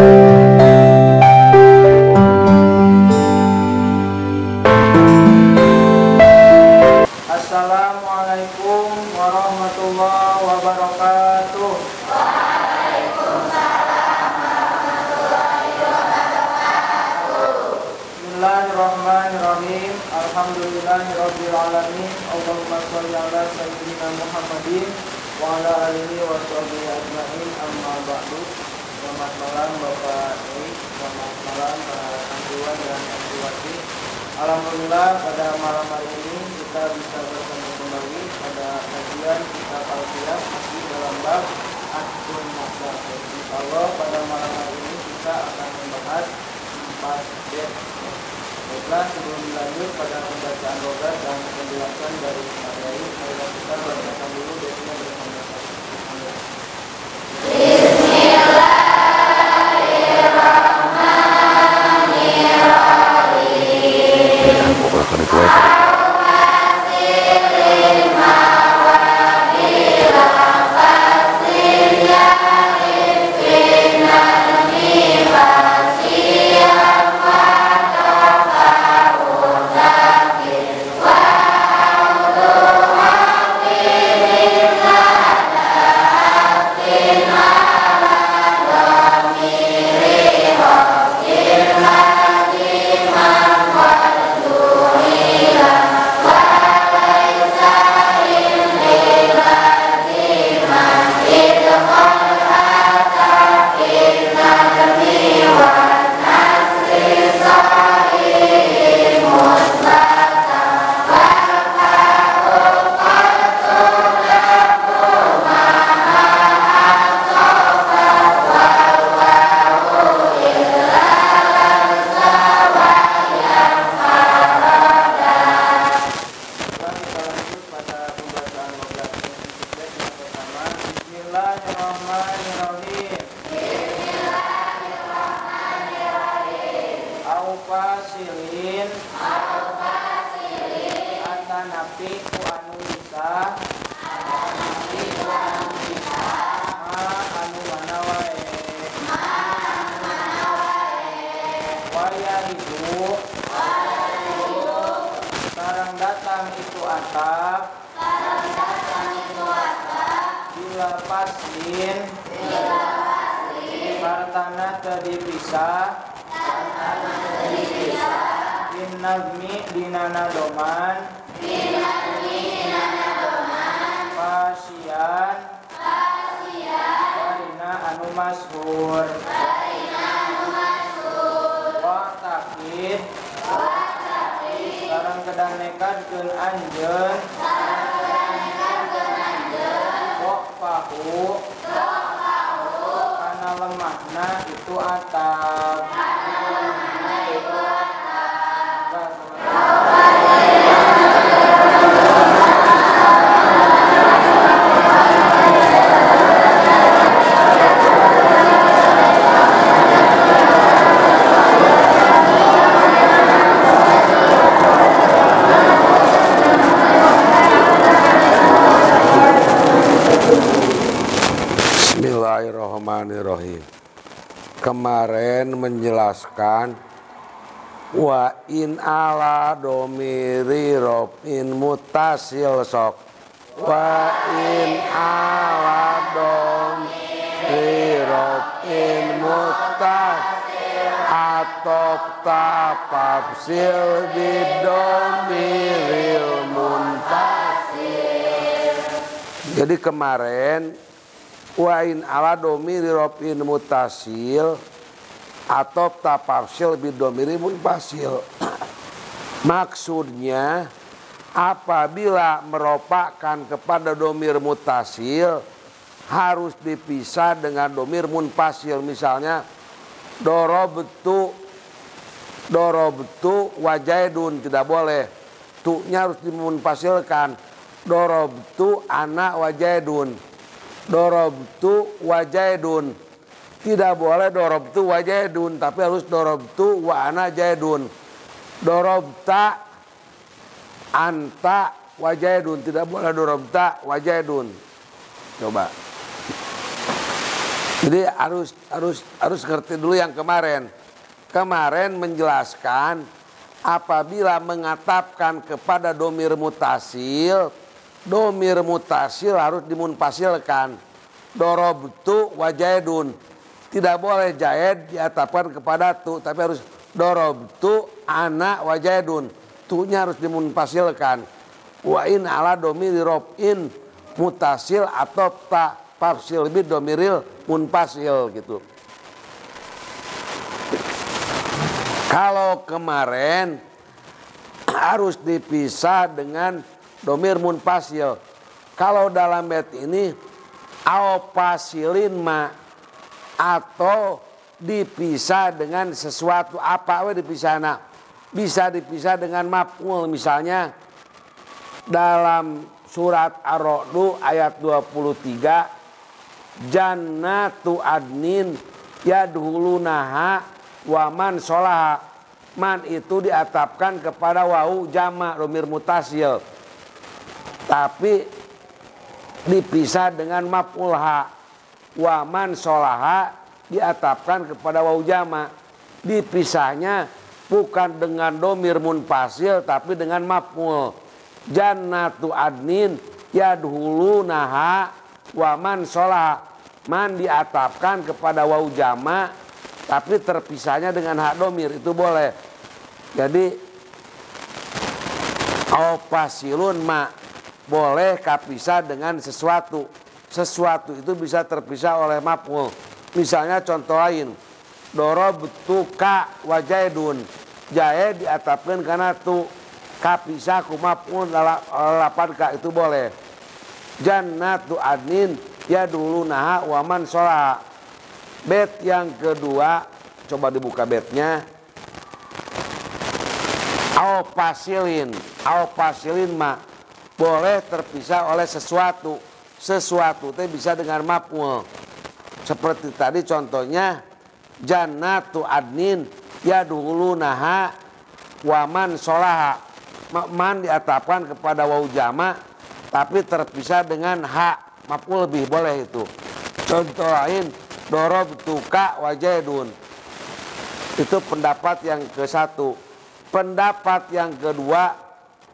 Assalamualaikum warahmatullahi wabarakatuh. Bismillahirrahmanirrahim. Alhamdulillahirabbil alamin. Allahumma shalli ala sayyidina Muhammadin wa ala alihi wa sahbihi ajmain. Amma ba'du. Selamat malam Bapak Doi, selamat malam para santriwan dan santriwati. Alhamdulillah pada malam hari ini kita bisa bertemu kembali pada kajian kitab Al-Qiyam masih dalam bab Akun Nasab. Insyaallah pada malam hari ini kita akan membahas 4 bab. Baiklah, sebelum dilanjut pada pembacaan logat dan penjelasan dari materi, mari kita bacakan dulu babnya bersama-sama. Bismillahirrahmanirrahim. Kemarin menjelaskan wa in ala domiri robin mutasil sok. Wa in ala domiri robin mutasil atau tapapsil bidomiril muntasil. Jadi kemarin wa in ala domiri robin mutasil atau tapafsil bidomiri munfasil. Maksudnya apabila meropakkan kepada domir mutasil harus dipisah dengan domir munfasil. Misalnya dorobtu wajaidun, tidak boleh, tu'nya harus dimunfasilkan. Dorobtu ana wajaidun, dorobtu wajaidun. Tidak boleh dorobtu wajaidun, tapi harus dorobtu wa ana jaidun. Dorobta anta wajaidun, tidak boleh dorobta wajaidun. Coba. Jadi harus ngerti dulu yang kemarin. Kemarin menjelaskan apabila mengatapkan kepada domir mutasil harus dimunfasilkan. Dorobtu wa jaidun. Tidak boleh jaid diatapkan kepada tu, tapi harus dorobtu ana wa jaidun. Tu-nya harus dimunfasilkan. Wa in ala domiri robin mutasil atau tafsil bid domiril munfasil gitu. Kalau kemarin harus dipisah dengan domir munfasil. Kalau dalam bait ini awapasilin ma atau dipisah dengan sesuatu apa dipisahna. Bisa dipisah dengan maf'ul, misalnya dalam surat Ar-Ra'd ayat 23 jannatu adnin yadhulunaha wa man sholaha. Man itu diatapkan kepada wau jama' domir mutasil, tapi dipisah dengan maf'ul ha. Wa man sholaha diatapkan kepada wau jama'. Dipisahnya bukan dengan domir munfasil tapi dengan maf'ul. Jannatu adnin yadhulunaha wa man sholaha. Man diatapkan kepada wau jama' tapi terpisahnya dengan hak domir, itu boleh. Jadi awapasilun ma boleh kapisah dengan sesuatu. Sesuatu itu bisa terpisah oleh maf'ul. Misalnya contoh lain, dorobtuka wa jaidun. Jaid diatapkan karena tu, kapisah ku maf'ul lapan ka, itu boleh. Jannatu adnin yadhulunaha wa man sholaha. Bet yang kedua, coba dibuka betnya. Awapasilin ma boleh terpisah oleh sesuatu. Sesuatu itu bisa dengan maf'ul. Seperti tadi contohnya jannatu adnin yadhulunaha wa man sholaha. Man diatapkan kepada wau jama' tapi terpisah dengan hak maf'ul lebih, boleh itu. Contoh lain dorobtuka wa jaidun. Itu pendapat yang ke-1. Pendapat yang kedua,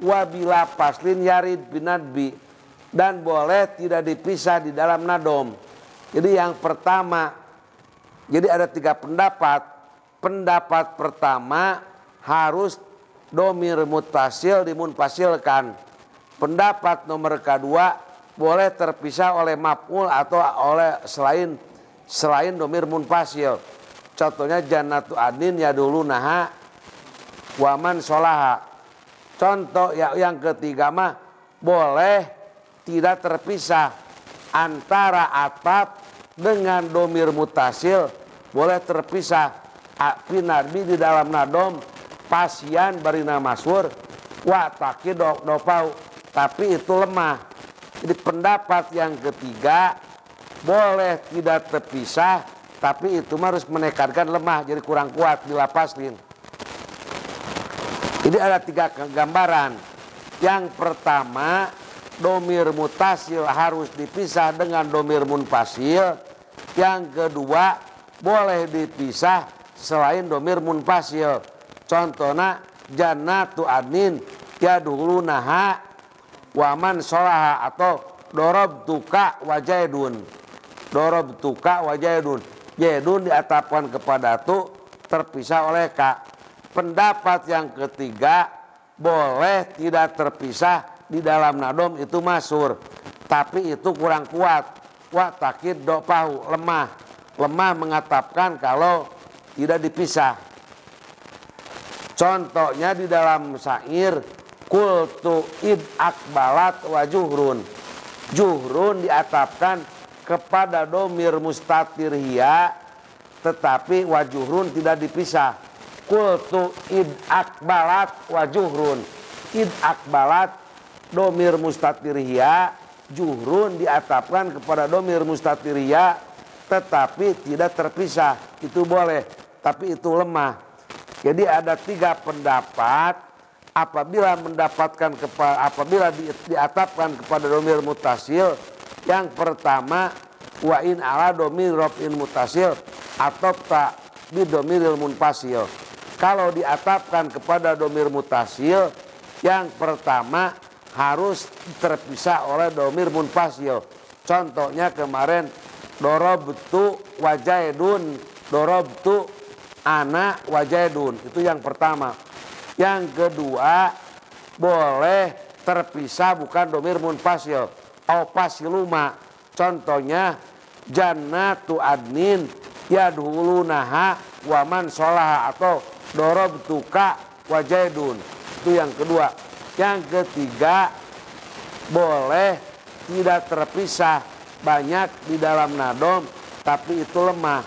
wabila paslin yarid binadbi, dan boleh tidak dipisah di dalam nadom. Jadi yang pertama, jadi ada 3 pendapat. Pendapat pertama harus domir mutasil dimunfasilkan. Pendapat nomor kedua boleh terpisah oleh maf'ul atau oleh selain domir munfasil. Contohnya jannatu adnin yadhulunaha wa man sholaha. Contoh yang ketiga mah boleh tidak terpisah antara atap dengan domir mutasil, boleh terpisah. Pinarbi di dalam nadom pasian barina maswur wa takid dopau, tapi itu lemah. Jadi pendapat yang ketiga boleh tidak terpisah, tapi itu harus menekankan lemah, jadi kurang kuat bila paslin. Jadi ada 3 gambaran. Yang pertama, domir mutasil harus dipisah dengan domir munfasil. Yang kedua, boleh dipisah selain domir munfasil. Contohnya jannatu adnin yadhulunaha wa man sholaha atau dorobtuka wa jaidun. Dorobtuka wa jaidun. Jaidun diatapkan kepada tu, terpisah oleh ka. Pendapat yang ketiga, boleh tidak terpisah di dalam nadom, itu masyhur, tapi itu kurang kuat. Wa takid dopahu, lemah. Lemah mengatapkan kalau tidak dipisah. Contohnya di dalam syair kultu id akbalat wa juhrun. Juhrun diatapkan kepada domir mustatir hiya, tetapi wa juhrun tidak dipisah. Kultu id akbalat wa juhrun. Id akbalat domir mustatir hiya, juhrun diatapkan kepada domir mustatir hiya, tetapi tidak terpisah. Itu boleh, tapi itu lemah. Jadi ada 3 pendapat apabila diatapkan kepada domir mutasil. Yang pertama wa in ala domir raf'in mutasil atau tak bi domiril munfasil. Kalau diatapkan kepada domir mutasil, yang pertama harus terpisah oleh domir munfasil. Contohnya kemarin dorobtu wajaidun, dorobtu ana wajaidun, itu yang pertama. Yang kedua boleh terpisah bukan domir munfasil, au fasiluma. Contohnya jannatu adnin yadhulunaha waman sholaha, atau dorobtuka wajaidun, itu yang kedua. Yang ketiga boleh tidak terpisah, banyak di dalam nadom tapi itu lemah.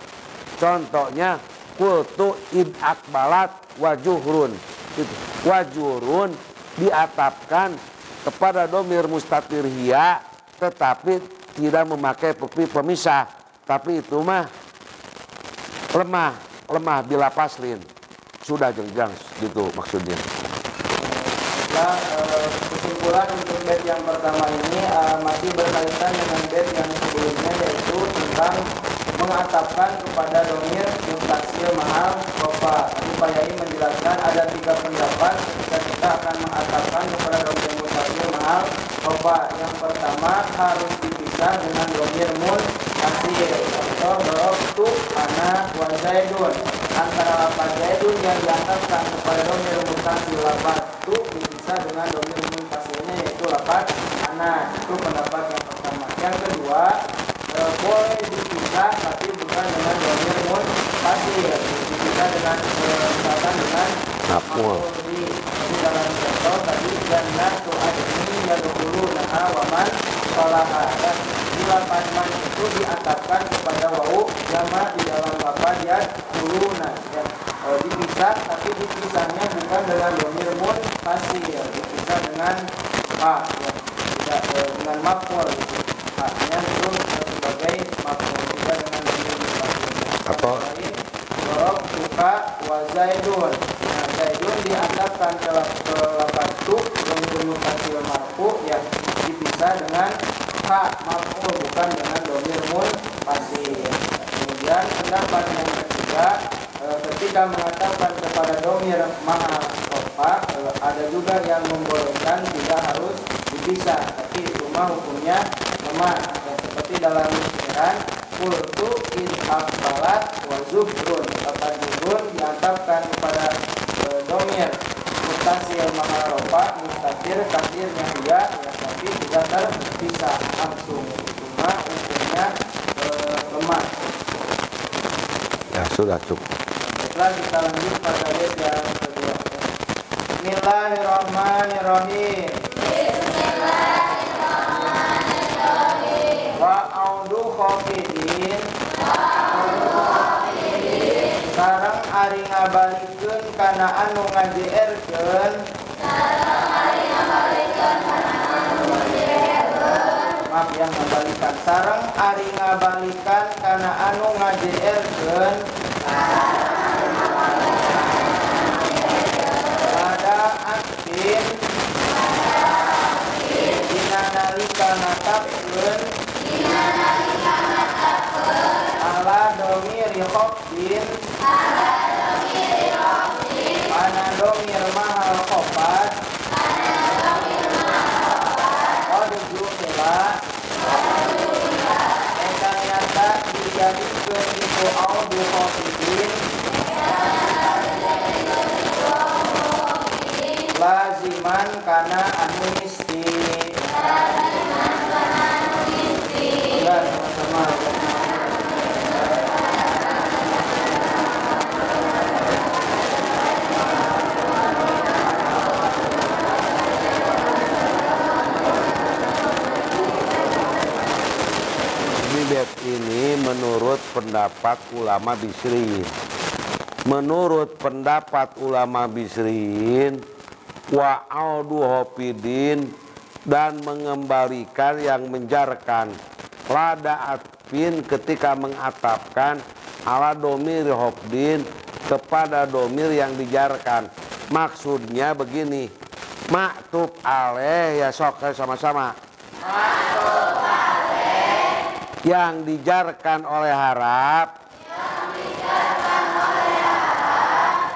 Contohnya kultu id akbalat wajuhrun, itu wajurun diatapkan kepada domir mustatir hiya tetapi tidak memakai pemisah, tapi itu mah lemah bila paslin. Sudah jeng-jeng gitu maksudnya. Nah, kesimpulan untuk bait yang pertama ini masih berkaitan dengan bait yang sebelumnya, yaitu tentang mengatapkan kepada domir mutasil mahal rofa. Tadi Pak Yai menjelaskan ada 3 pendapat ketika kita akan mengatapkan kepada domir mutasil mahal rofa. Yang pertama harus dipisah dengan domir munfasil. Contoh dorobtu ana wa zaidun. Antara lafaz zaidun yang diatapkan kepada domir mutasil lafaz tu dipisah dengan domir munfasilnya yaitu lafaz ana. Itu pendapat yang pertama. Yang kedua, boleh dipisah tapi bukan dengan domir munfasil, dipisah dengan misalkan dengan maf'ul bi. Dalam contoh tadi jannatu adnin yadkhulunaha wa man sholaha. Di lafaz man itu diatapkan kepada wau jama di dalam lafaz yadkhuluna, ya. Dipisah tapi dipisahnya bukan dengan domir munfasil, dipisah dengan ha, ya. Tidak dengan maf'ul gitu. Haknya itu sebagai maf'ul, tidak dengan domir munfasil. Atau dorobtuka wa zaidun. Nah, zaidun diatapkan ke lafaz tu domir munfasil marfu, ya, dipisah dengan ha maf'ul bukan dengan domir munfasil. Kemudian pendapat yang ketiga, ketika mengatakan kepada domir mahal rofa, ada juga yang membolehkan tidak harus dipisah, tapi itu mah hukumnya lemah. Seperti dalam istilah kultu in akbalat wa zuhrun, kata zuhrun diantapkan kepada domir mutasil mahal rofa, mustatir takdirnya dia, ya, tapi tidak terpisah langsung. Itu mah hukumnya lemah. Ya sudah cukup. Setelah kita lanjut pada bait yang kedua. Bismillahirrahmanirrahim. Bismillahirrahmanirrahim. Wa audu khafidin. Sareng ari ngabalikeun kana anu ngajierkeun. Maaf yang ngabalikan. Sareng ari ngabalikan kana anu ngajierkeun. Pada aksin dina nalika natapkeun ala domiri khofdin ana domir mahal khofat qad juhila eta nyata dijadikeun itu audu khofidin laziman kana anu misti. Dan sama-sama bait ini menurut pendapat ulama Bisrin. Menurut pendapat ulama Bisrin, wa audu hopidin, dan mengembalikan yang menjarkan, lada atfin ketika mengatapkan ala domir hopdin kepada domir yang dijarkan. Maksudnya begini, maktub aleh, ya sok sama-sama. Maktub aleh yang dijarkan oleh harap,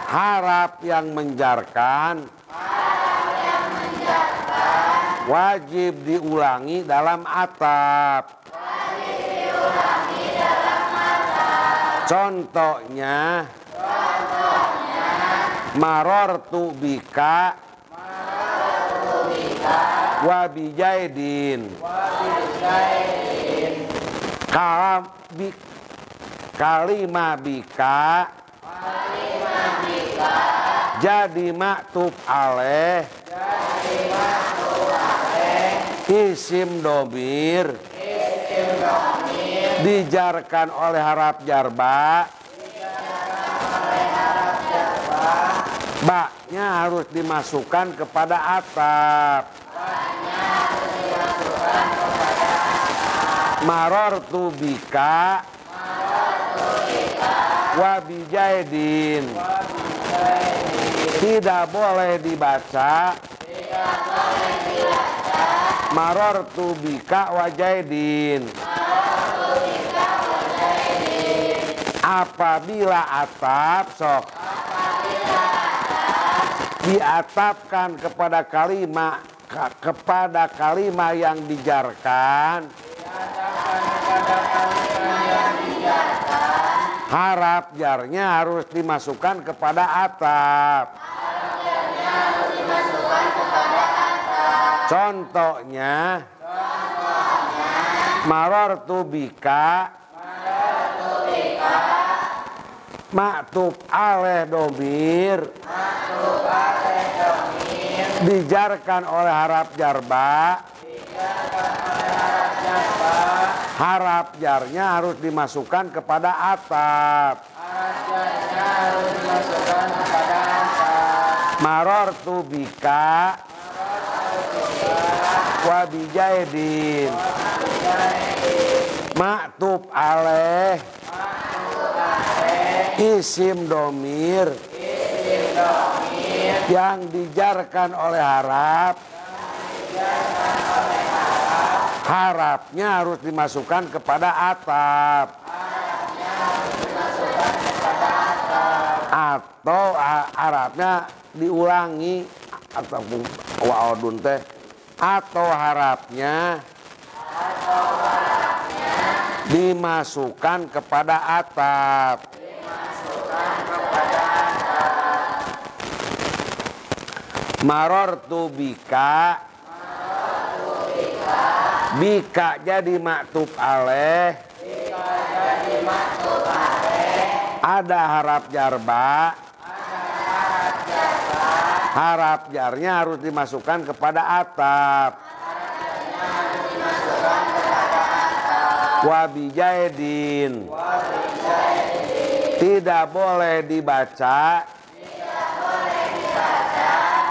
harap yang menjarkan, wajib diulangi dalam atap. Contohnya, marortu bika wabijaidin. Kalimah bika jadi maktub alaih, isim domir dijarkan oleh harap jarba, baknya harus dimasukkan kepada atap. Marortu bika wabijaidin. Tidak boleh dibaca marortu bika wajaidin apabila atap sok diatapkan kepada kalimat yang dijarkan, harap jarnya harus dimasukkan kepada atap. Contohnya, marortu bika maktub alaih domir dijarkan oleh harap jarba, harap jarnya harus dimasukkan kepada atap. Marortu bika wabijaidin maktub alaih isim domir yang dijarkan oleh harap, harapnya harus dimasukkan kepada atap. Atau harapnya diulangi atau waodun teh, atau harapnya dimasukkan kepada atap. Marortu bika, bika jadi maktub alaih, ada harap jarba, harap jarnya harus dimasukkan kepada atap. Wabijaidin tidak boleh dibaca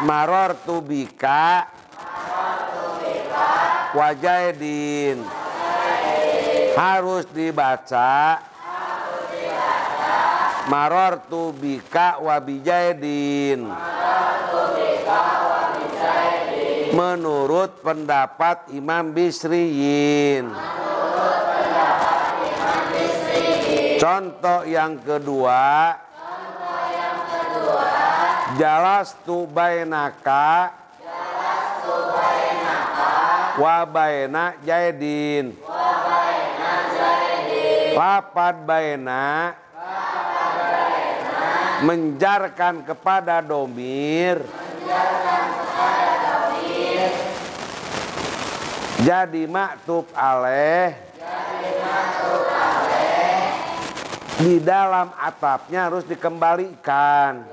marortu bika wajaidin, harus dibaca marortu bika wabijaidin menurut pendapat Imam Bisriyin. Contoh yang kedua, jalastu bainaka wa baina jaidin. Lapad baina menjarkan kepada domir, jadi maktub alaih, di dalam atapnya harus dikembalikan.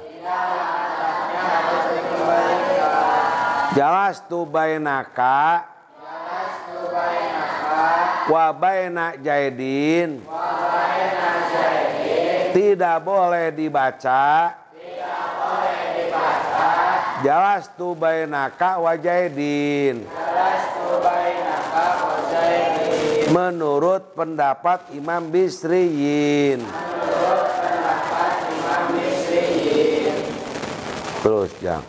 Jalastu bainaka wa baina jaidin tidak boleh dibaca jalastu bainaka wa jaidin menurut pendapat Imam Bisriyin. Terus Jang.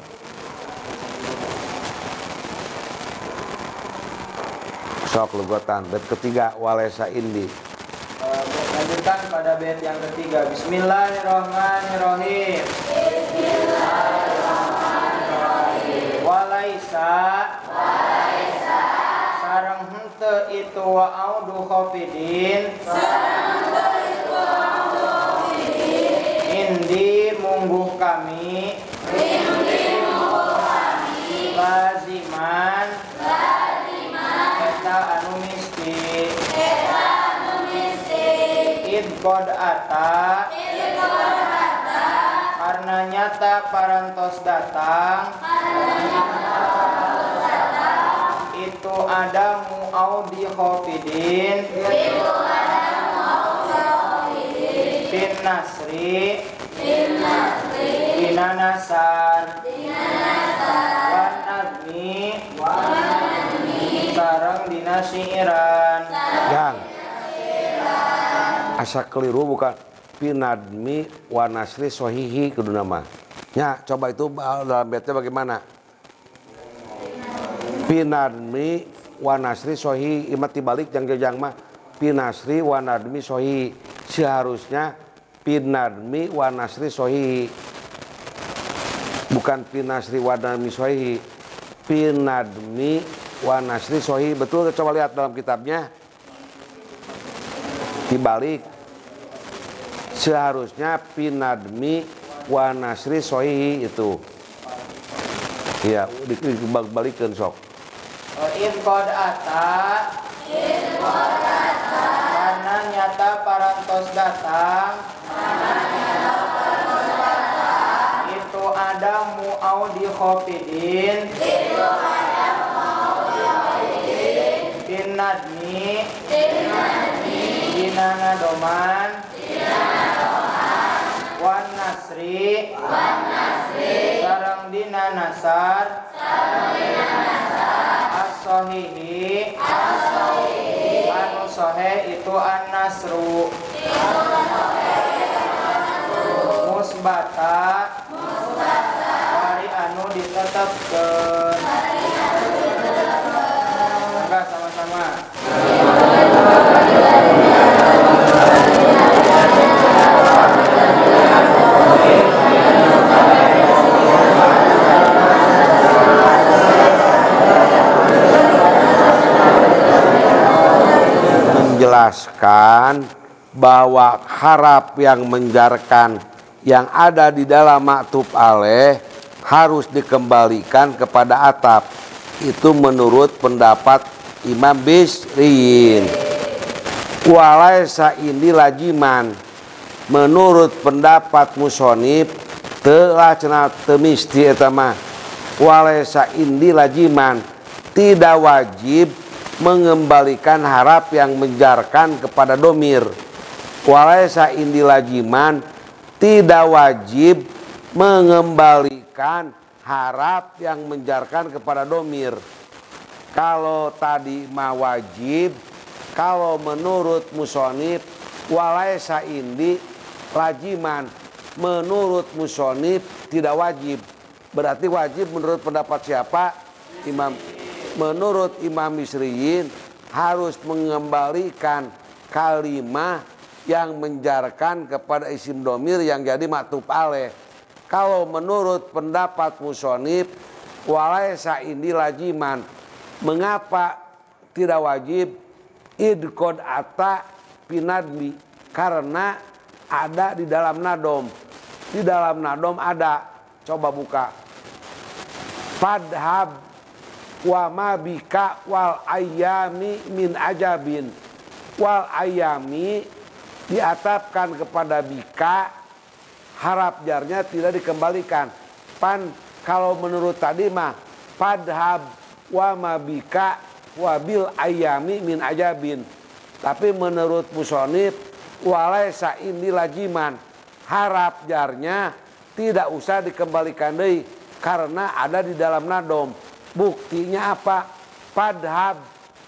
Sok lugotan. Bait ketiga walaysa indi. Lanjutkan pada bait yang ketiga. Bismillahirrahmanirrahim. Walaysa sareng henteu itu wa'audu khafidin indi mungguh kami laziman eta anu misti id qad ata karena nyata parantos datang itu ada mu'audi khafidin bin nasri dina nasar wan nadmi sareng dina syiiran. Yang asa keliru bukan pinadmi wa nasri sohihi kudu nama. Ya, coba itu dalam baitnya bagaimana? Pinadmi wa nasri sohihi imat dibalik jang mah pinasri wa nadmi sohihi. Seharusnya pinadmi wa nasri sohihi. Bukan pinasri wa nadmi sohihi. Pinadmi wa nasri sohihi. Betul, coba lihat dalam kitabnya. Dibalik seharusnya pinadmi wa nasri sohihi itu ya dibalik-balikkan sok. In qad ata karena nyata parantos datang itu ada mu'audi khafidin bin nadmi dina nadoman wan nasri sareng dina nasar as-sohihi anu sohe itu an-nasru musbata hari anu ditetepkeun. Enggak sama-sama. Menjelaskan bahwa harap yang menjarkan yang ada di dalam maktub alaih harus dikembalikan kepada atap. Itu menurut pendapat Imam Bisriyin. Walaysa indi lajiman, menurut pendapat musonib telah cenah temisti eta mah. Walaysa indi lajiman, tidak wajib mengembalikan harap yang menjarkan kepada domir. Walaysa indi lajiman, tidak wajib mengembalikan harap yang menjarkan kepada domir. Kalau tadi mah wajib, kalau menurut musonib walaysa indi lajiman, menurut musonib tidak wajib. Berarti wajib menurut pendapat siapa? Menurut Imam Bisriyin harus mengembalikan kalimah yang menjarkan kepada isim domir yang jadi maktub alaih. Kalau menurut pendapat musonib walaysa indi lajiman, mengapa tidak wajib? Id qad ata pinadmi, karena ada di dalam nadom. Di dalam nadom ada, coba buka. Fadhab wa ma bika wal ayami min ajabin. Wal ayami diatapkan kepada bika, harap jarnya tidak dikembalikan. Pan kalau menurut tadi mah fadhab wa ma bika wabil ayami min ajabin. Tapi menurut musonib walaysa indi lajiman, harap jarnya tidak usah dikembalikan deui karena ada di dalam nadom. Buktinya apa? Fadhab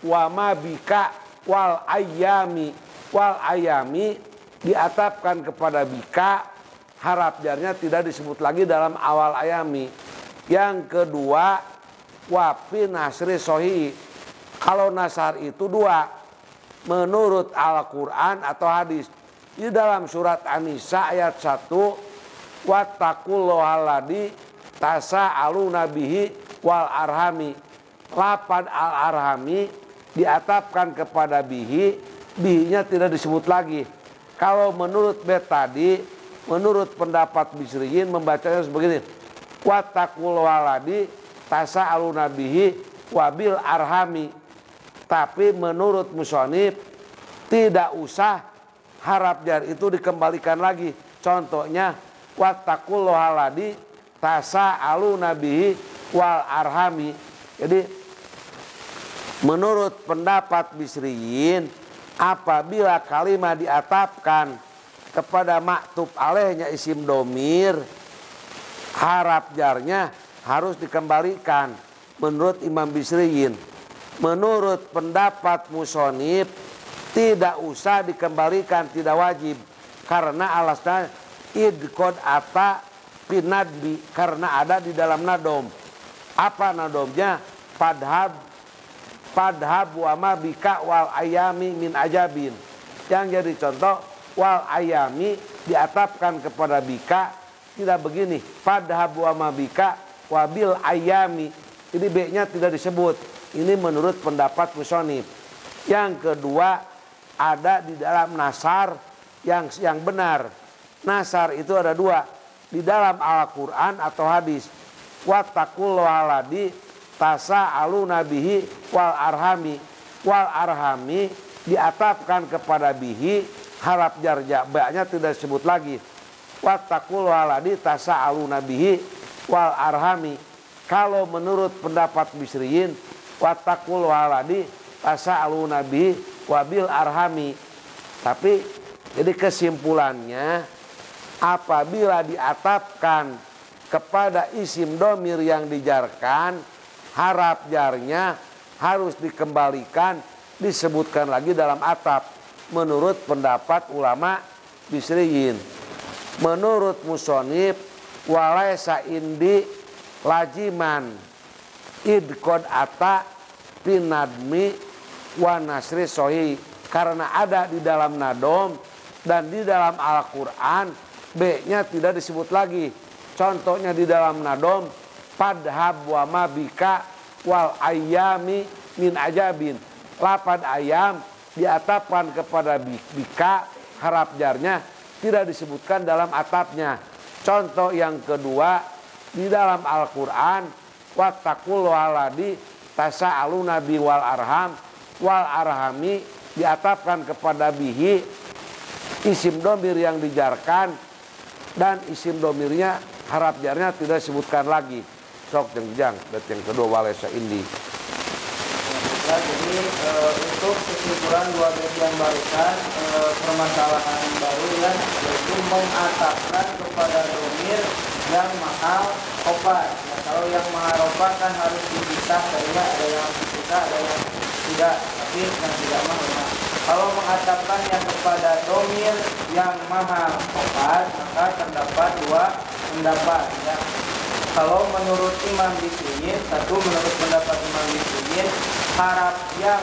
wa ma bika wal ayami. Wal ayami diatapkan kepada bika, harap jarnya tidak disebut lagi dalam awal ayami. Yang kedua, wapi nasri sohi, Kalau nasar itu dua, menurut Al-Quran atau hadis. Di dalam surat An-Nisa ayat 1, wattaqullahalladzi tasaaluna bihi wal arhami. Lapad al-arhami diatapkan kepada bihi, bihinya tidak disebut lagi. Kalau menurut bet tadi, menurut pendapat Bisriyin membacanya sebegini, wattaqullahalladzi tasaaluna bihi wabil arhami. Tapi menurut musonib tidak usah harap jar itu dikembalikan lagi. Contohnya wattaqullahalladzi tasaaluna bihi wal arhami. Jadi menurut pendapat Bisriyin, apabila kalimat diatapkan kepada maktub alaihnya isim domir, harap jarnya harus dikembalikan menurut Imam Bisriyin. Menurut pendapat musonib tidak usah dikembalikan, tidak wajib, karena alasnya idqod ata pinadbi, karena ada di dalam nadom. Apa nadomnya? Padhab wa ma bika wal ayami min ajabin. Yang jadi contoh, wal ayami diatapkan kepada bika, tidak begini, padhab wa ma bika wabil ayami. Ini B-nya tidak disebut. Ini menurut pendapat musonib. Yang kedua, ada di dalam nasar yang benar. Nasar itu ada dua, di dalam Al-Quran atau hadis. Wattaqullahalladzi tasaaluna bihi wal arhami. Wal arhami diatapkan kepada bihi, harap jar ba-nya tidak disebut lagi. Wattaqullahalladzi tasaaluna bihi wal arhami. Kalau menurut pendapat Bisriyin, wattaqullahalladzi tasaaluna bihi wabil arhami. Tapi jadi kesimpulannya, apabila diatapkan kepada isim domir yang dijarkan, harap jarnya harus dikembalikan, disebutkan lagi dalam atap. Menurut pendapat ulama Bisriyin. Menurut musonib, walaysa indi lajiman idqod ata pinadmi wa nasri sohi. Karena ada di dalam nadom dan di dalam Al-Quran, B-nya tidak disebut lagi. Contohnya di dalam nadom, padhab wa ma bika wal ayami min ajabin. Lapad ayam diatapkan kepada bika, harap jarnya tidak disebutkan dalam atapnya. Contoh yang kedua, di dalam Al-Quran, wattaqullahalladzi tasaaluna bi wal arham, wal arhami diatapkan kepada bihi, isim domir yang dijarkan, dan isim domirnya harap jarnya tidak disebutkan lagi. Sok jengjang. Dan yang kedua, walaysa indi. Ya, jadi untuk kesimpulan dua bait yang barusan, permasalahan baru ya, yaitu mengatapkan kepada domir yang mahal opat. Ya, kalau yang mahal opat kan harus dipisah, ada yang dipisah, ada yang tidak, tapi yang tidak mahal. Nah, kalau mengatapkan yang kepada domir yang mahal opat, maka terdapat dua pendapat. Ya. Kalau menurut Imam Bisriyin, satu menurut pendapat Imam Bisriyin, harap yang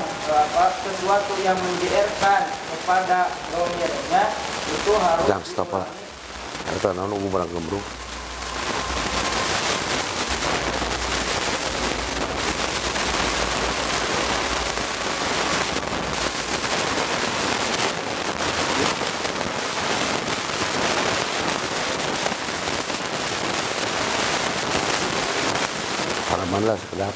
sesuatu yang menjadikan kepada domirnya itu harus. Jangan stop lah. Kita nunggu barang gembrung. Halaman lah sekedap.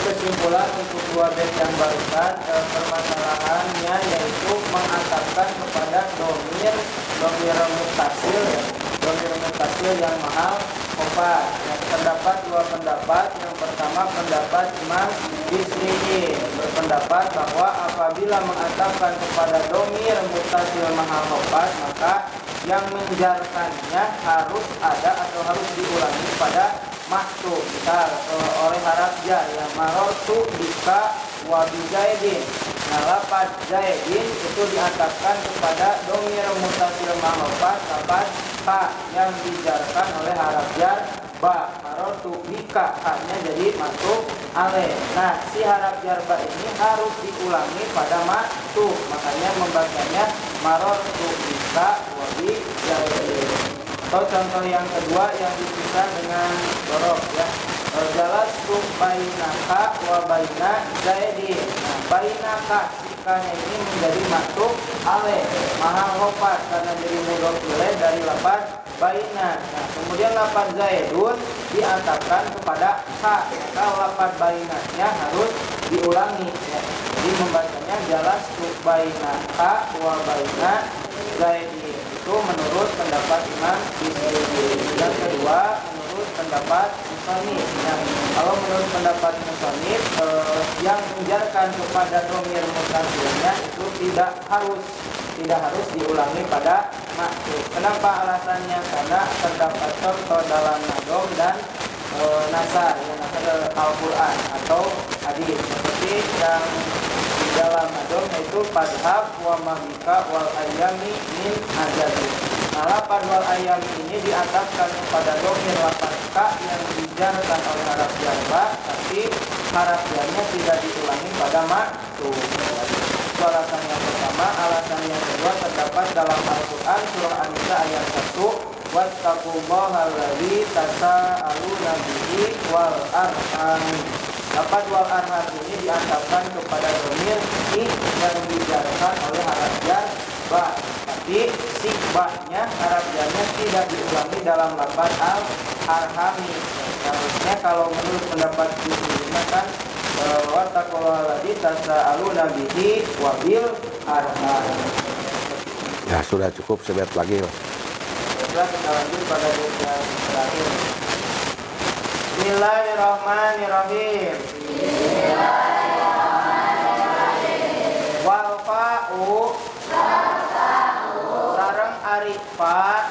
Kesimpulan untuk dua bait yang barusan, permasalahannya yaitu mengatapkan kepada domir mutasil yang mahal opat. Ya, terdapat dua pendapat. Yang pertama pendapat Imam Bisriyin berpendapat bahwa apabila mengatapkan kepada domir mutasil mahal opat, maka yang menjarkannya harus ada atau harus diulangi pada maktub. Misal oleh harap jar yang marotu bika wabijaidin. Nah, lapad jaidin itu diatapkan kepada domir mutasil mahofat, lapad ka yang dijarkan oleh harap jar ba, marotu bika, haknya jadi maktub ale. Nah, si harap jarba ini harus diulangi pada maktub, makanya membacanya marotu bika wabi zaidin. Atau contoh yang kedua yang dipisah dengan dorob ya. Jelas tu bainaka wa baina zaidin. Nah, bainaka sikanya ini menjadi maktub ale, mahal lopat karena jadi mudhof ilaih dari lafaz baina. Nah, kemudian lafaz zaidun diatapkan kepada ka, maka lafaz bainanya harus diulangi ya. Jadi membacanya jelas tu bainaka wa baina zaidin. Itu menurut pendapat Imam Bisri. Yang kedua menurut pendapat musannif. Nah, kalau menurut pendapat musannif yang menjarkan kepada dhamir mutasilnya itu tidak harus diulangi pada maktub. Kenapa alasannya? Karena terdapat contoh dalam nadom dan nasar, ya, nasar Al-Quran atau hadis seperti yang di dalam nadom yaitu padhab wa mabika wal ayami min ajabi. Nah, lafaz wal ayami ini diatapkan kepada dhamir lafaz ka yang dijarkan oleh haraf jarba, tapi haraf jarnya tidak diulangi pada maktub. Itu alasan yang pertama. Alasan yang kedua terdapat dalam Al-Quran surah An-Nisa ayat 1, wattaqullaha allazi tasaaluna bihi wal arham. Lafaz wal arham ini diantapkan kepada dhamir i yang dijarkan oleh haraf jar ba, tapi si ba-nya haraf jarnya tidak diulangi dalam lafaz al-arhami. Harusnya kalau menurut pendapat Bisri kan wattaqullaha allazi tasaaluna bihi wabil arham. Ya sudah cukup, sebet lagi. Setelah kita lanjut pada yang terakhir. Bismillahirrahmanirrahim. Wal fa'u sareng ari fa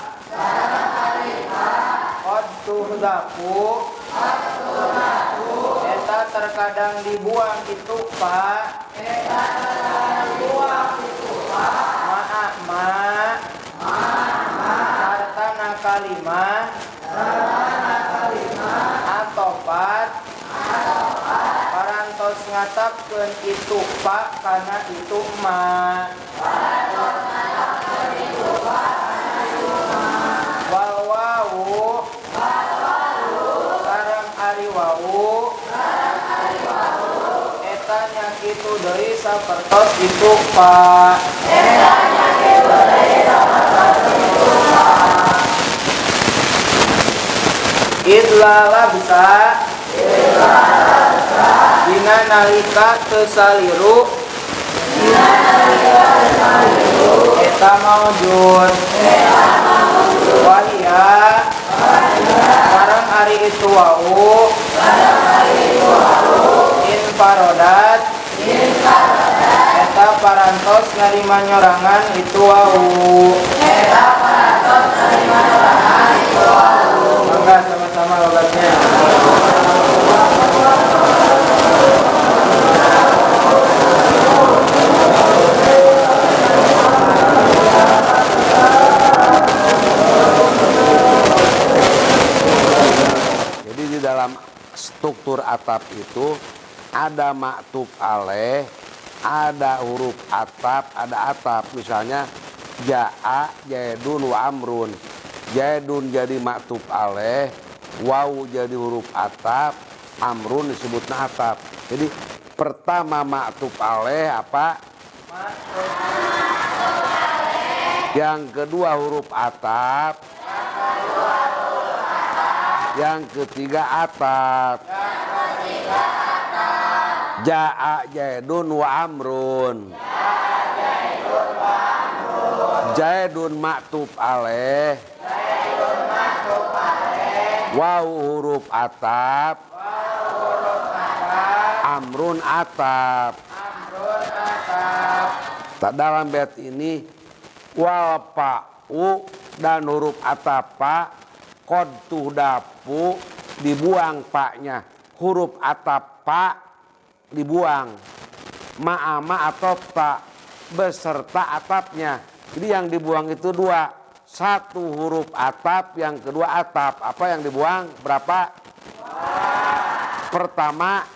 qad tuhdaku eta terkadang dibuang itu fa ma'a sartana kalimah atopat parantos ngatapkeun itu pa kana itu ma wal wawu sareng ari wawu eta nya kitu deui sapertos itu pa idlala bisa dina nalika teu saliru eta maujud wahia sareng ari itu wau infarodat eta parantos narima nyorangan itu wau. Mangga sama-sama logatnya. Jadi di dalam struktur atap itu ada maktub alaih, ada huruf atap, ada atap. Misalnya ja'a, jaidun, wa amrun. Jaidun jadi maktub alaih, wawu jadi huruf atap, amrun disebutna atap. Jadi pertama maktub alaih apa? Yang kedua huruf atap. Yang ketiga atap. Ja'a jaidun wa amrun. Jaidun maktub alaih. Waw huruf atap. Amrun atap. Tak dalam bait ini wal pa'u dan huruf atap pa qad tuhdapu dibuang paknya, huruf atap pa dibuang, ma'ama atau tak beserta atapnya. Jadi yang dibuang itu dua, satu huruf atap, yang kedua atap. Apa yang dibuang? Berapa? Pertama.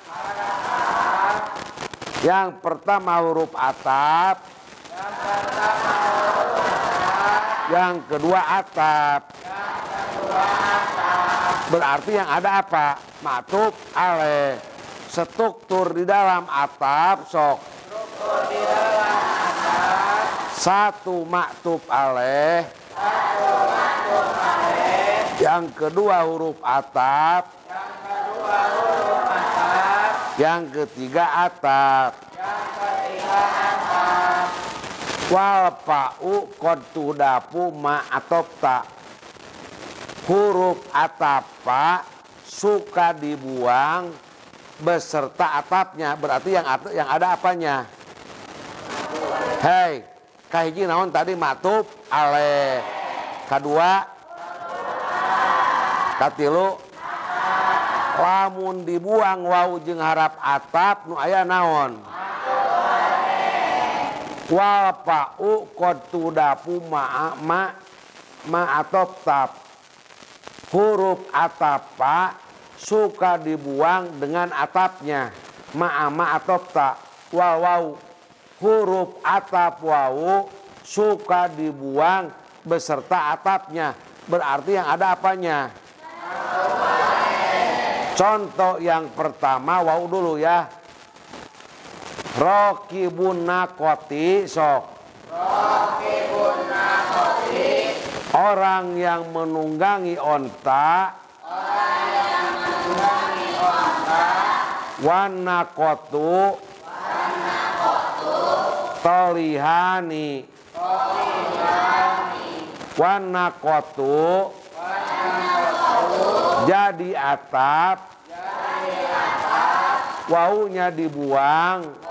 Yang pertama huruf atap. Yang kedua atap. Berarti yang ada apa? Maktub alaih. Struktur di dalam atap sok. Satu maktub alaih. Yang kedua huruf atap. Yang ketiga atap. Wal pa'u qad tudapu ma atop ta. Huruf atapa suka dibuang beserta atapnya. Berarti yang ada apanya? Hei, kahiji naon tadi maktub alaih. Kedua, katilu, lamun dibuang wau jeung harap atap nu aya naon? Wal pa'u qad tudapu ma atop tap. Huruf atapa suka dibuang dengan atapnya. Ma atop ta. Wau huruf atap wau suka dibuang beserta atapnya. Berarti yang ada apanya? Contoh yang pertama wau dulu ya. Rokibun nakoti sok. Orang yang menunggangi onta. Wanakotu tolihani. Wanakotu jadi atap. Waunya dibuang.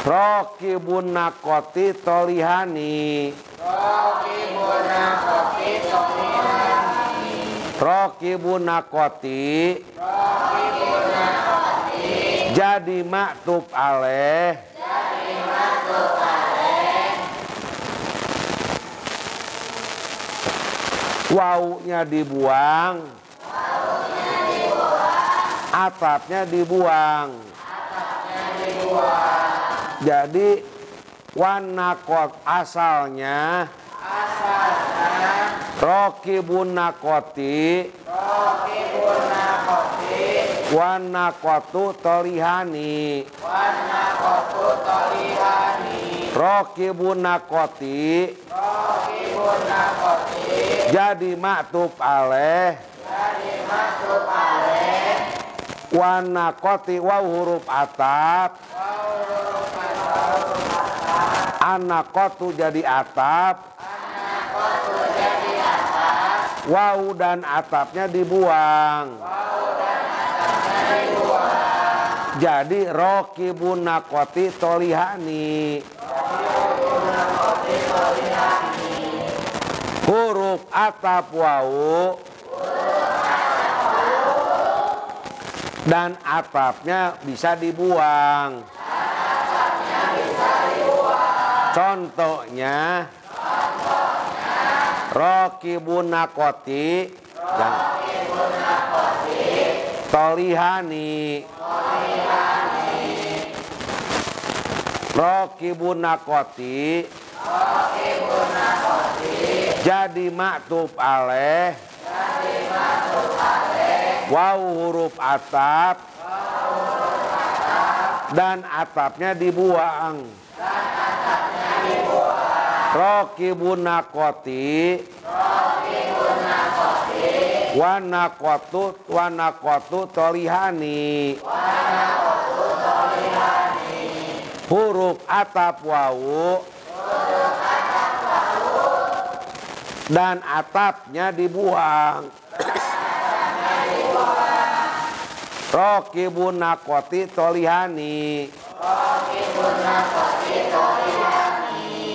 Rokibun nakoti tolihani. Rokibun nakoti jadi maktub alaih. Waunya dibuang. Atapnya dibuang. Jadi wanakot asalnya rokibun nakoti wanakotu tolihani. Rokibun nakoti jadi maktub alaih. Wanakoti waw huruf atap. Anakotu jadi atap. Waw dan atapnya dibuang. Jadi rokibun nakoti tolihani. Huruf atap waw dan atapnya bisa dibuang. Contohnya rokibun nakoti tolihani. Rokibun nakoti jadi maktub alaih. Waw huruf atap dan atapnya dibuang. Rokibun nakoti wanakotu tolihani. Huruf atap wawu dan atapnya dibuang. Rokibun nakoti tolihani.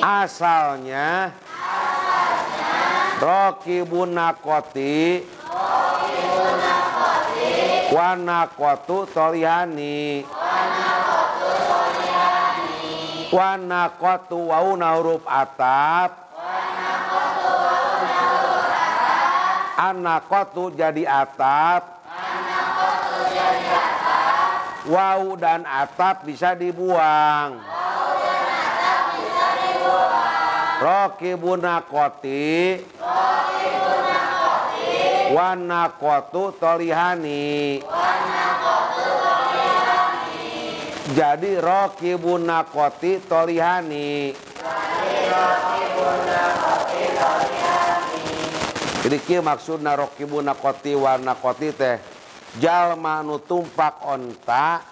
Asalnya rokibun nakoti wanakotu tolihani. Wanaqatu wauna huruf atap. Anaqatu jadi atap. Wau dan atap bisa dibuang. Rokibun naqati. Wanaqatu tolihani. Jadi rokibun naqati tolihani. Jadi kieu maksudna rokibun naqati wa naqati teh jalma nu tumpak onta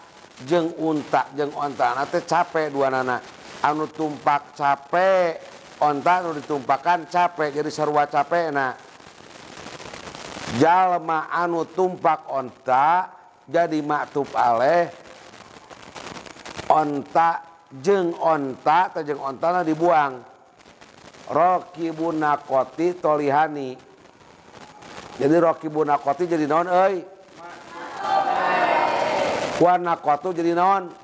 jeung unta jeung ontana teh capek duanana. Anu tumpak capek, onta anu ditumpakan capek, jadi sarua capekna. Jalma anu tumpak onta jadi maktub aleh onta jeung onta atau jeung ontana dibuang. Rokibun naqati tolihani. Jadi rokibun naqati jadi naon euy? Wa naqatu jadi naon?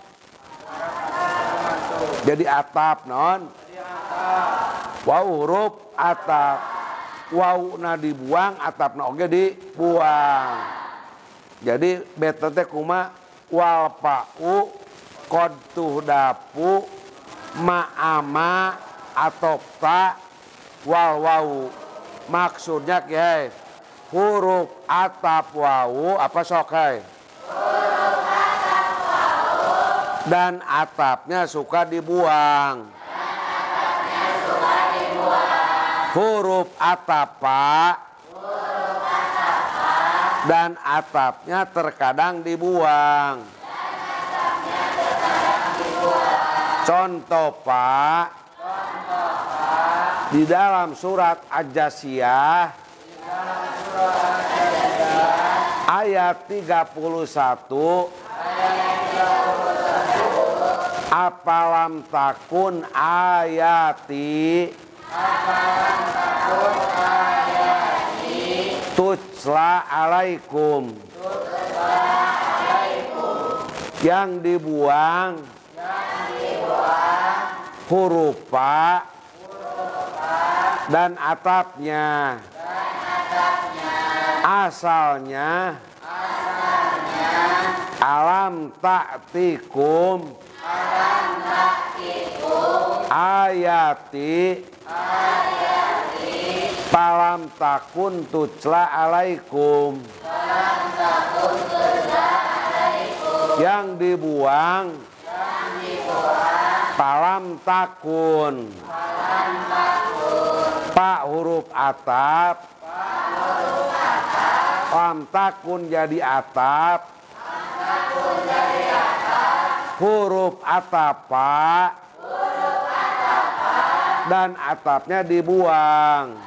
Jadi atap naon? Wau huruf atap. Wau na dibuang, atap na oge dibuang. Jadi beta teh kumaha? Wal pa'u qad tuhdapu ma'ama atopta wal wau. Maksudnya kieu huruf atap wau apa sok hai? Dan atapnya suka dibuang. Huruf atapa dan atapnya terkadang dibuang. Contoh Pak, di dalam surat Al-Jasiyah ayat 31, apalam takun ayati tutsla alaikum. Yang dibuang huruf pa dan atapnya. Asalnya alam ta'tikum ayati palam takun tutsla alaikum. Yang dibuang palam takun. Pak huruf atap. Lam takun jadi atap. Huruf atapa dan atapnya dibuang.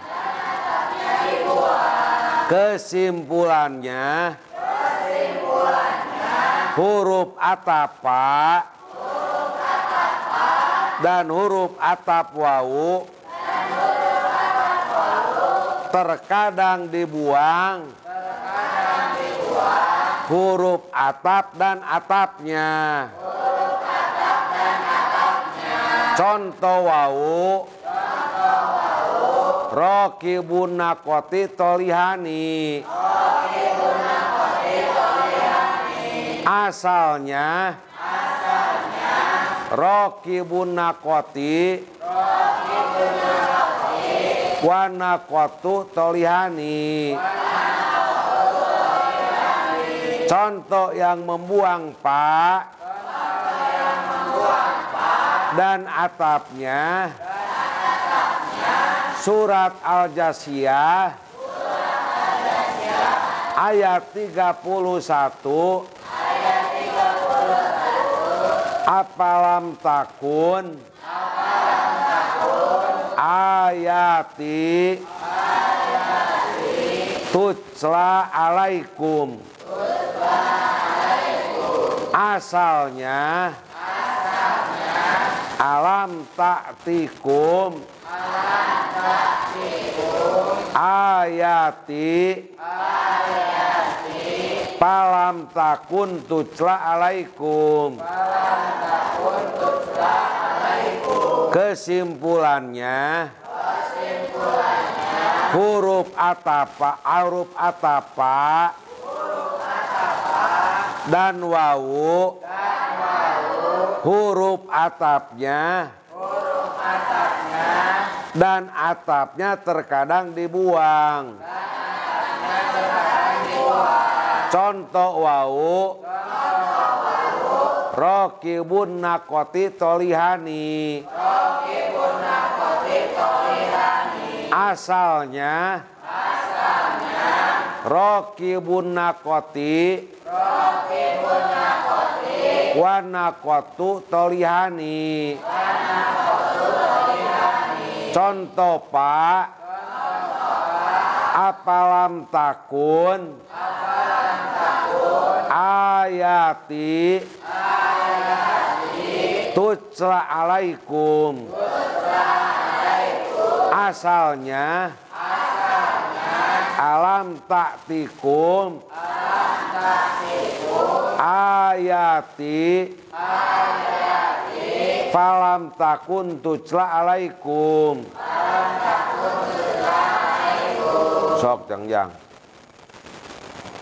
Kesimpulannya huruf atapa dan huruf atap wau terkadang dibuang. Huruf atap dan atapnya. Contoh wau rokibun naqati tolihani. Asalnya rokibun naqati wa naqatu tolihani. Contoh yang membuang pak dan atapnya surat Al-Jasiyah ayat 31, apalam takun ayati tutsla alaikum. Asalnya alam ta'tikum ayati palam takun tutsla alaikum. Kesimpulannya, huruf atapa dan wawu, huruf atapnya dan atapnya terkadang dibuang. Contoh wawu, rokibun nakoti tolihani. Asalnya rokibun nakoti wanakotu tolihani. Contoh pak, apalam takun ayati tutla alaikum. Asalnya alam taktikum ayati falam takun tutla alaikum. Sok jangjang.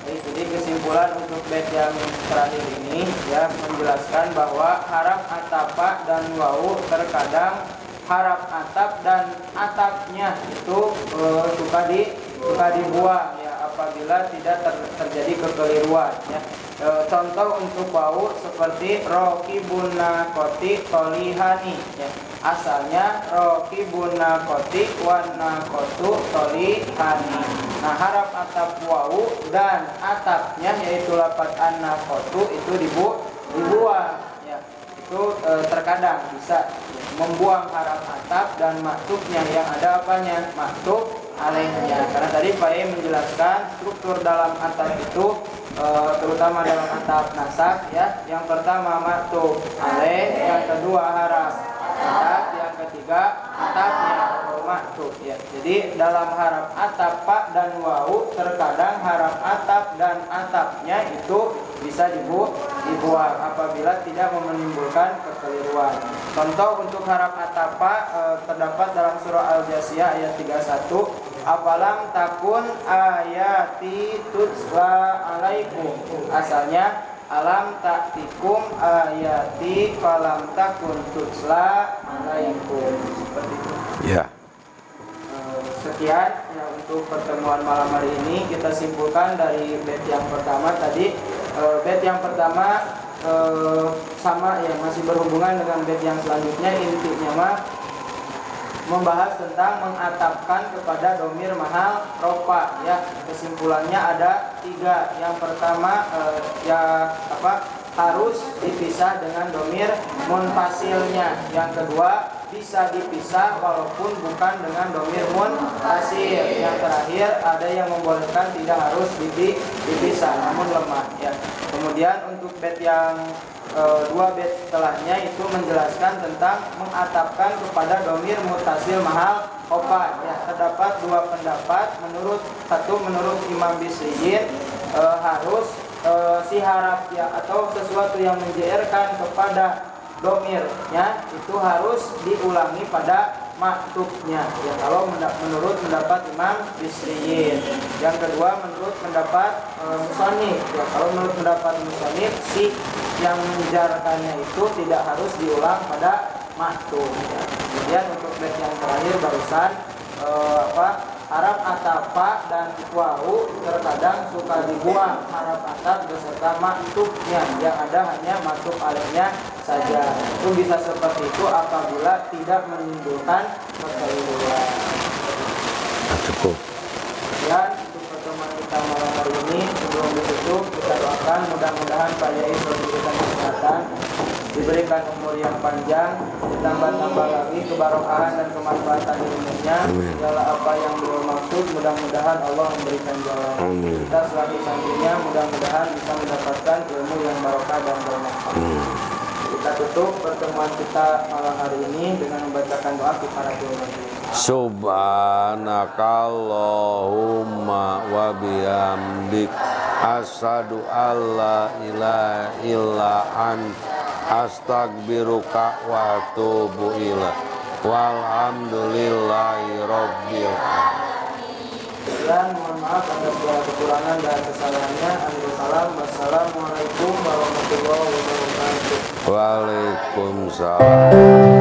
Jadi kesimpulan untuk bait yang terakhir ini ya menjelaskan bahwa harap atapa dan wawu terkadang harap atap dan atapnya itu suka dibuang ya apabila tidak terjadi kekeliruan ya. Contoh untuk wawu seperti rokibun nakoti tolihani ya. Asalnya rokibun nakoti wan nakotu tolihani. Nah harap atap wawu dan atapnya yaitu lafaz an-nakotu itu dibuang ya. Itu terkadang bisa membuang harap atap dan maktubnya yang ada apanya? Maktub alaihnya. Karena tadi Pak E menjelaskan struktur dalam atap itu terutama dalam atap nasab ya. Yang pertama maktub alaih, yang kedua harap atap, yang ketiga atapnya atau maktub ya. Jadi dalam harap atap pak dan wawu terkadang harap atap dan atapnya itu bisa dibuang apabila tidak menimbulkan kekeliruan. Contoh untuk harap atap pak terdapat dalam surah Al-Jasiyah ayat 31. Apalam takun ayati tutla alaikum. Asalnya alam taktikum ayati falam takun tutla alaikum. Seperti itu. Ya. Sekian ya untuk pertemuan malam hari ini. Kita simpulkan dari bait yang pertama tadi. Bait yang pertama sama ya masih berhubungan dengan bait yang selanjutnya. Intinya mah membahas tentang mengatapkan kepada domir mahal rofa ya. Kesimpulannya ada 3. Yang pertama harus dipisah dengan domir munfasilnya. Yang kedua bisa dipisah walaupun bukan dengan domir munfasil. Yang terakhir ada yang membolehkan tidak harus dipisah namun lemah ya. Kemudian untuk bait yang 2 bait setelahnya itu menjelaskan tentang mengatapkan kepada domir mutasil mahal opa ya. Terdapat 2 pendapat. Menurut Imam Bisriyin harus si harap ya atau sesuatu yang menjairkan kepada domirnya itu harus diulangi pada maktubnya ya kalau menurut pendapat Imam Bisriyin. Yang kedua menurut pendapat musannif ya. Kalau menurut pendapat musannif si yang menjarkannya itu tidak harus diulang pada maktub ya. Kemudian untuk bait yang terakhir barusan harap atapa dan wawu terkadang suka dibuang harap atap beserta maktubnya, yang ada hanya maktub alaihnya saja. Itu bisa seperti itu apabila tidak menimbulkan kekeliruan. Cukup. Dan untuk pertemuan kita malam hari ini sebelum ditutup kita doakan mudah-mudahan Pak Yai diberikan kesehatan, diberikan umur yang panjang, ditambah-tambah lagi kebarokahan dan kemanfaatan ilmunya. Segala apa yang beliau maksud mudah-mudahan Allah memberikan jalan. Kita selaku santrinya mudah-mudahan bisa mendapatkan ilmu yang barokah dan bermanfaat. Kita tutup pertemuan kita malam hari ini dengan membacakan doa kifaratul majlis. Subhanakallahumma wa bihamdik asyhadu alla ilaha illa anta astagfiruka wa atubu ilaik. Walhamdulillahirabbil alamin. Dan mohon maaf atas segala kekurangan dan kesalahannya. Wassalamualaikum warahmatullahi wabarakatuh. Waalaikumsalam.